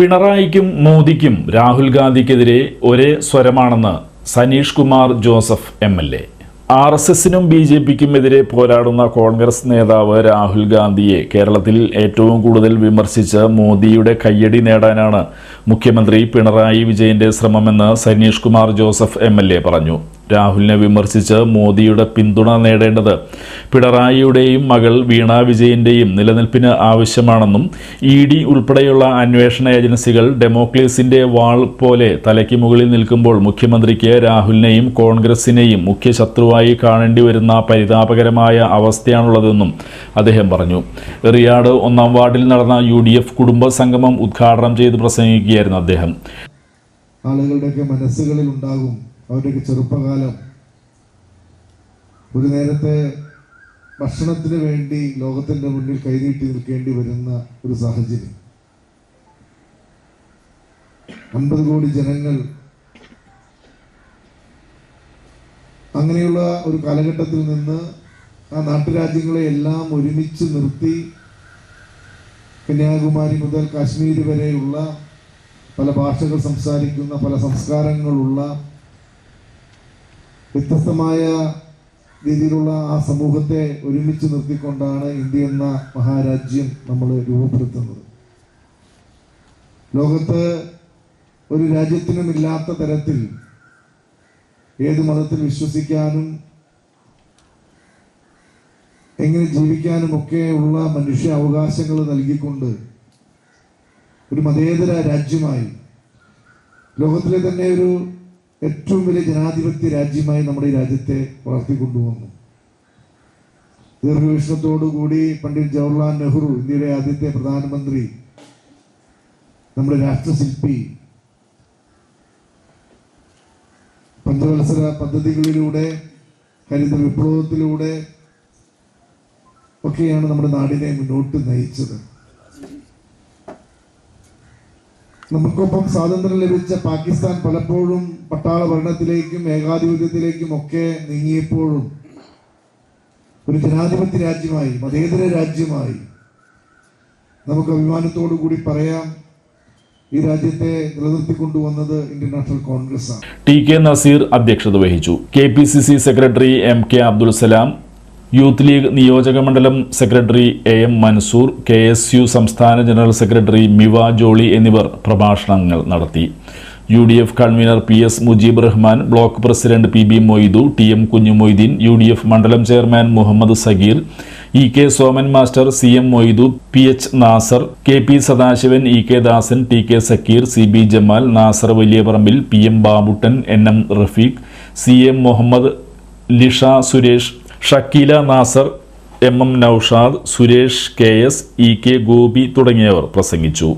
പിണറായിക്കും മോദിക്കും രാഹുൽ ഗാന്ധിക്കെതിരെ ഒരേ സ്വരമാണെന്ന് Saneesh Kumar Joseph MLA. ആർഎസ്എസിനും ബിജെപിക്കും എതിരെ പോരാടുന്ന കോൺഗ്രസ് നേതാവ് രാഹുൽ ഗാന്ധിയെ കേരളത്തിൽ ഏറ്റവും കൂടുതൽ വിമർശിച്ച് മോദിയുടെ കയ്യടി നേടാനാണ് മുഖ്യമന്ത്രി പിണറായി വിജയന്റെ ശ്രമമെന്ന് സനീഷ് കുമാർ ജോസഫ് എംഎൽഎ പറഞ്ഞു. രാഹുലിനെ വിമർശിച്ച് മോദിയുടെ പിന്തുണ നേടേണ്ടത് പിണറായിയുടെയും മകൾ വീണ വിജയന്റെയും നിലനിൽപ്പിന് ആവശ്യമാണെന്നും ഇഡി ഉൾപ്പെടെയുള്ള അന്വേഷണ ഏജൻസികൾ ഡെമോക്രസിന്റെ വാൾ പോലെ തലയ്ക്ക് മുകളിൽ നിൽക്കുമ്പോൾ മുഖ്യമന്ത്രിക്ക് രാഹുലിനെയും കോൺഗ്രസിനെയും മുഖ്യ ശത്രുവായി കാണേണ്ടി വരുന്ന പരിതാപകരമായ അവസ്ഥയാണുള്ളതെന്നും അദ്ദേഹം പറഞ്ഞു. റിയാഡ് 1-ാം വാർഡിൽ നടന്ന UDF കുടുംബ സംഗമം ഉദ്ഘാടനം ചെയ്ത് പ്രസംഗിക്കുകയായിരുന്നു അദ്ദേഹം. ആളുകളുടെയൊക്കെ മനസ്സുകളിൽ ഉണ്ടാകും അവരുടെയൊക്കെ ചെറുപ്പകാലം. ഒരു നേരത്തെ ഭക്ഷണത്തിന് വേണ്ടി ലോകത്തിൻ്റെ മുന്നിൽ കൈനീട്ടി നിൽക്കേണ്ടി വരുന്ന ഒരു സാഹചര്യം. 50 കോടി ജനങ്ങൾ അങ്ങനെയുള്ള ഒരു കാലഘട്ടത്തിൽ നിന്ന് ആ നാട്ടുരാജ്യങ്ങളെ എല്ലാം ഒരുമിച്ച് നിർത്തി കന്യാകുമാരി മുതൽ കാശ്മീർ വരെയുള്ള പല ഭാഷകൾ സംസാരിക്കുന്ന, പല സംസ്കാരങ്ങളുള്ള, വ്യത്യസ്തമായ രീതിയിലുള്ള ആ സമൂഹത്തെ ഒരുമിച്ച് നിർത്തിക്കൊണ്ടാണ് ഇന്ത്യ എന്ന മഹാരാജ്യം നമ്മൾ രൂപപ്പെടുത്തുന്നത്. ലോകത്ത് ഒരു രാജ്യത്തിനുമില്ലാത്ത തരത്തിൽ ഏത് മതത്തിൽ വിശ്വസിക്കാനും എങ്ങനെ ജീവിക്കാനും ഒക്കെ ഉള്ള മനുഷ്യ അവകാശങ്ങൾ നൽകിക്കൊണ്ട് ഒരു മതേതര രാജ്യമായി, ലോകത്തിലെ തന്നെ ഒരു ഏറ്റവും വലിയ ജനാധിപത്യ രാജ്യമായി നമ്മുടെ ഈ രാജ്യത്തെ വളർത്തിക്കൊണ്ടുവന്നു. ദീർഘവീക്ഷണത്തോടുകൂടി പണ്ഡിറ്റ് ജവഹർലാൽ നെഹ്റു, ഇന്ത്യയുടെ ആദ്യത്തെ പ്രധാനമന്ത്രി, നമ്മുടെ രാഷ്ട്രശില്പി, പഞ്ചവത്സര പദ്ധതികളിലൂടെ, ഹരിത വിപ്ലവത്തിലൂടെ ഒക്കെയാണ് നമ്മുടെ നാടിനെ മുന്നോട്ട് നയിച്ചത്. നമുക്കൊപ്പം സ്വാതന്ത്ര്യം ലഭിച്ച പാകിസ്ഥാൻ പലപ്പോഴും പട്ടാള ഭരണത്തിലേക്കും ഏകാധിപത്യത്തിലേക്കും ഒക്കെ നീങ്ങിയപ്പോഴും ഒരു ജനാധിപത്യ രാജ്യമായി, മതേതര രാജ്യമായി നമുക്ക് അഭിമാനത്തോടു കൂടി പറയാം ഈ രാജ്യത്തെ നിലനിർത്തിക്കൊണ്ടുവന്നത് ഇന്ത്യൻ നാഷണൽ കോൺഗ്രസ് ആണ്. TK നസീർ അധ്യക്ഷത വഹിച്ചു. KPCC secretary MK Abdul Salam, Youth League നിയോജക മണ്ഡലം സെക്രട്ടറി AM മൻസൂർ, KSU സംസ്ഥാന ജനറൽ സെക്രട്ടറി മിവ ജോളി എന്നിവർ പ്രഭാഷണങ്ങൾ നടത്തി. UDF convenor PS Mujeeb Rahman, block president PB Moidu, TM Kunjumoideen, UDF മണ്ഡലം chairman Muhammad Sageer, EK Soman master, CM Moidu, PH Nasar, KP Sadasivan, EK Dasan, TK Sakkeer, CB Jamal, Nasar Valiyaparambil, PM Babuttan, NM Rafeeq, CM Muhammad, Lisha Suresh, Shakeela Nasar, MM Naushad, Suresh KS, EK Gopi തുടങ്ങിയവർ പ്രസംഗിച്ചു.